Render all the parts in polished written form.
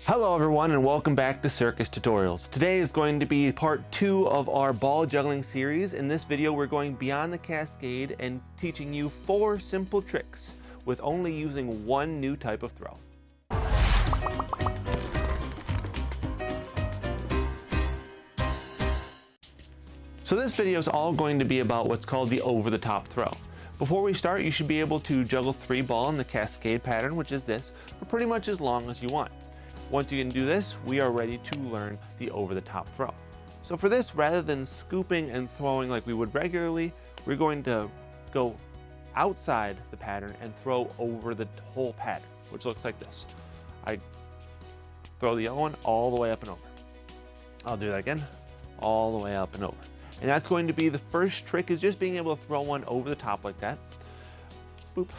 Hello everyone and welcome back to Circus Tutorials. Today is going to be part 2 of our ball juggling series. In this video we're going beyond the cascade and teaching you 4 simple tricks with only using one new type of throw. So this video is all going to be about what's called the over-the-top throw. Before we start, you should be able to juggle 3 ball in the cascade pattern, which is this, for pretty much as long as you want. Once you can do this, we are ready to learn the over-the-top throw. So for this, rather than scooping and throwing like we would regularly, we're going to go outside the pattern and throw over the whole pattern, which looks like this. I throw the yellow one all the way up and over. I'll do that again, all the way up and over. And that's going to be the first trick, is just being able to throw one over the top like that. Boop.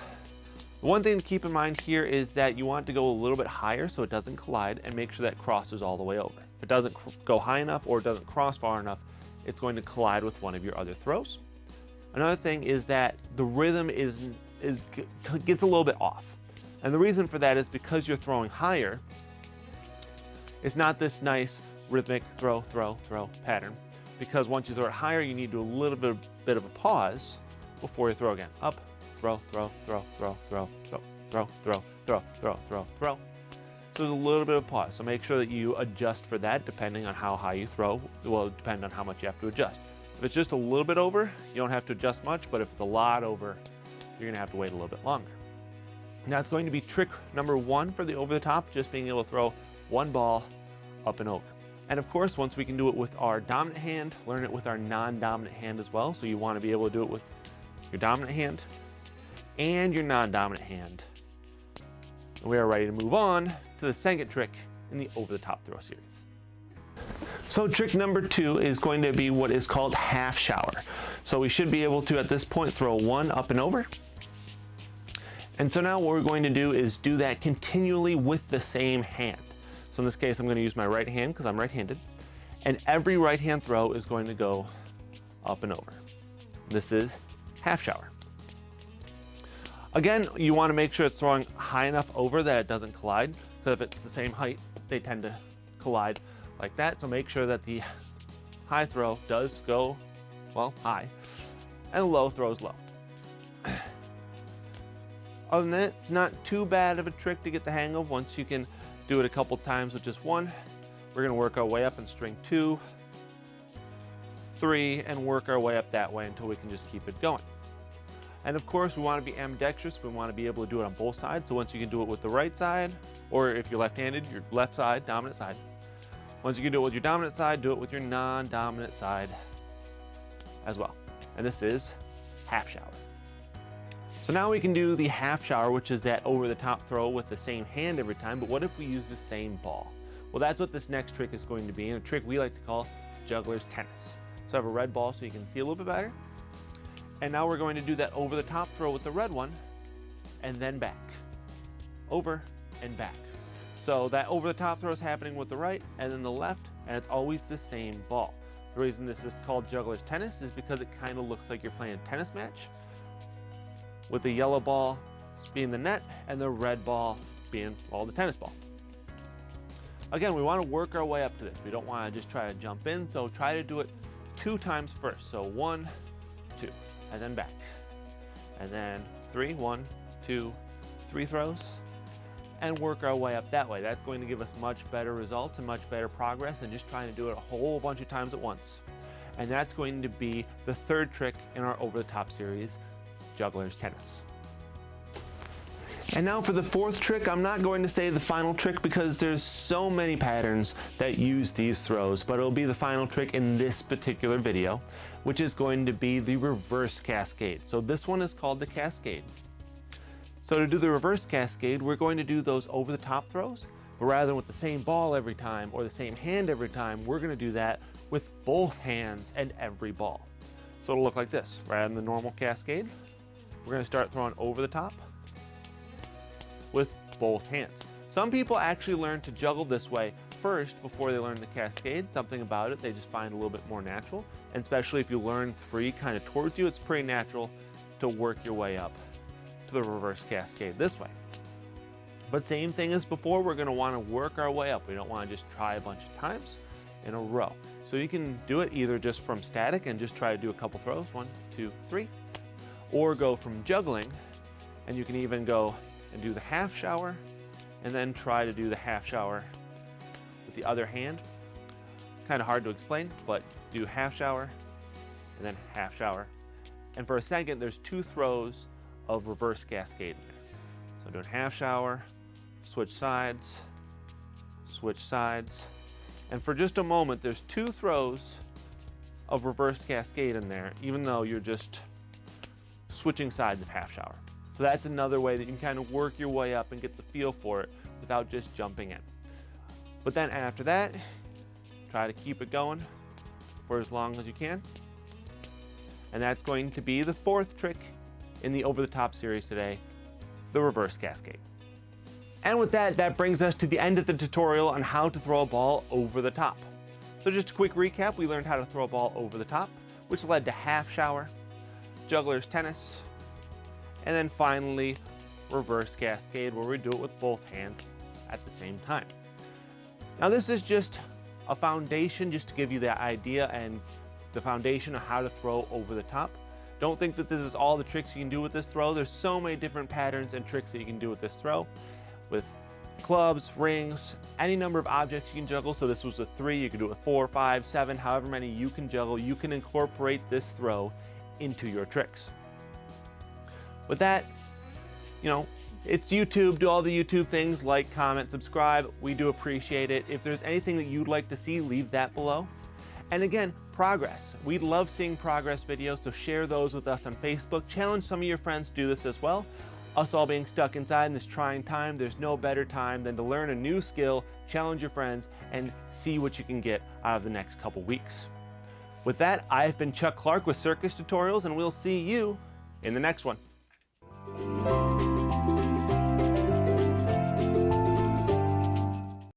The one thing to keep in mind here is that you want to go a little bit higher so it doesn't collide, and make sure that crosses all the way over. If it doesn't go high enough or it doesn't cross far enough, it's going to collide with one of your other throws. Another thing is that the rhythm gets a little bit off. And the reason for that is because you're throwing higher, it's not this nice rhythmic throw, throw, throw pattern. Because once you throw it higher, you need to do a little bit of a pause before you throw again. Up, throw, throw, throw, throw, throw, throw, throw, throw, throw, throw, throw, throw. So there's a little bit of pause. So make sure that you adjust for that depending on how high you throw. It will depend on how much you have to adjust. If it's just a little bit over, you don't have to adjust much, but if it's a lot over, you're gonna have to wait a little bit longer. Now it's going to be trick number 1 for the over the top, just being able to throw one ball up and over. And of course, once we can do it with our dominant hand, learn it with our non-dominant hand as well. So you want to be able to do it with your dominant hand and your non-dominant hand. And we are ready to move on to the second trick in the over-the-top throw series. So trick number 2 is going to be what is called half shower. So we should be able to, at this point, throw one up and over. And so now what we're going to do is do that continually with the same hand. So in this case, I'm going to use my right hand because I'm right-handed, and every right hand throw is going to go up and over. This is half shower. Again, you want to make sure it's throwing high enough over that it doesn't collide, because if it's the same height, they tend to collide like that. So make sure that the high throw does go, well, high, and low throws low. Other than that, it's not too bad of a trick to get the hang of once you can do it a couple times with just one. We're going to work our way up in string 2, 3, and work our way up that way until we can just keep it going. And of course, we want to be ambidextrous. We want to be able to do it on both sides. So once you can do it with the right side, or if you're left-handed, your left side, dominant side. Once you can do it with your dominant side, do it with your non-dominant side as well. And this is half shower. So now we can do the half shower, which is that over-the-top throw with the same hand every time, but what if we use the same ball? Well, that's what this next trick is going to be, and a trick we like to call juggler's tennis. So I have a red ball so you can see a little bit better. And now we're going to do that over-the-top throw with the red one, and then back. Over and back. So that over-the-top throw is happening with the right and then the left, and it's always the same ball. The reason this is called juggler's tennis is because it kind of looks like you're playing a tennis match, with the yellow ball being the net and the red ball being, well, the tennis ball. Again, we want to work our way up to this. We don't want to just try to jump in, so try to do it 2 times first. So 1, 2, and then back. And then 3, 1, 2, 3 throws, and work our way up that way. That's going to give us much better results and much better progress than just trying to do it a whole bunch of times at once. And that's going to be the 3rd trick in our over-the-top series, juggler's tennis. And now for the 4th trick, I'm not going to say the final trick because there's so many patterns that use these throws, but it'll be the final trick in this particular video, which is going to be the reverse cascade. So this one is called the Cascade. So to do the reverse cascade, we're going to do those over the top throws, but rather than with the same ball every time or the same hand every time, we're going to do that with both hands and every ball. So it'll look like this. Rather than the normal cascade, we're going to start throwing over the top with both hands. Some people actually learn to juggle this way first before they learn the cascade. Something about it they just find a little bit more natural, and especially if you learn 3 kind of towards you, it's pretty natural to work your way up to the reverse cascade this way. But same thing as before, we're gonna wanna work our way up. We don't wanna just try a bunch of times in a row. So you can do it either just from static and just try to do a couple throws, 1, 2, 3, or go from juggling, and you can even go and do the half shower, and then try to do the half shower with the other hand. Kind of hard to explain, but do half shower, and then half shower. And for a second, there's 2 throws of reverse cascade in there. So doing half shower, switch sides, and for just a moment, there's 2 throws of reverse cascade in there, even though you're just switching sides of half shower. So that's another way that you can kind of work your way up and get the feel for it without just jumping in. But then after that, try to keep it going for as long as you can. And that's going to be the 4th trick in the over the top series today, the reverse cascade. And with that, that brings us to the end of the tutorial on how to throw a ball over the top. So just a quick recap, we learned how to throw a ball over the top, which led to half shower, juggler's tennis, and then finally reverse cascade, where we do it with both hands at the same time. Now this is just a foundation, just to give you the idea and the foundation of how to throw over the top. Don't think that this is all the tricks you can do with this throw. There's so many different patterns and tricks that you can do with this throw, with clubs, rings, any number of objects you can juggle. So this was a 3, you can do it with 4, 5, 7, however many you can juggle. You can incorporate this throw into your tricks. With that, you know, it's YouTube. Do all the YouTube things, like, comment, subscribe. We do appreciate it. If there's anything that you'd like to see, leave that below. And again, progress. We'd love seeing progress videos, so share those with us on Facebook. Challenge some of your friends to do this as well. Us all being stuck inside in this trying time, there's no better time than to learn a new skill, challenge your friends, and see what you can get out of the next couple weeks. With that, I've been Chuck Clark with Circus Tutorials, and we'll see you in the next one.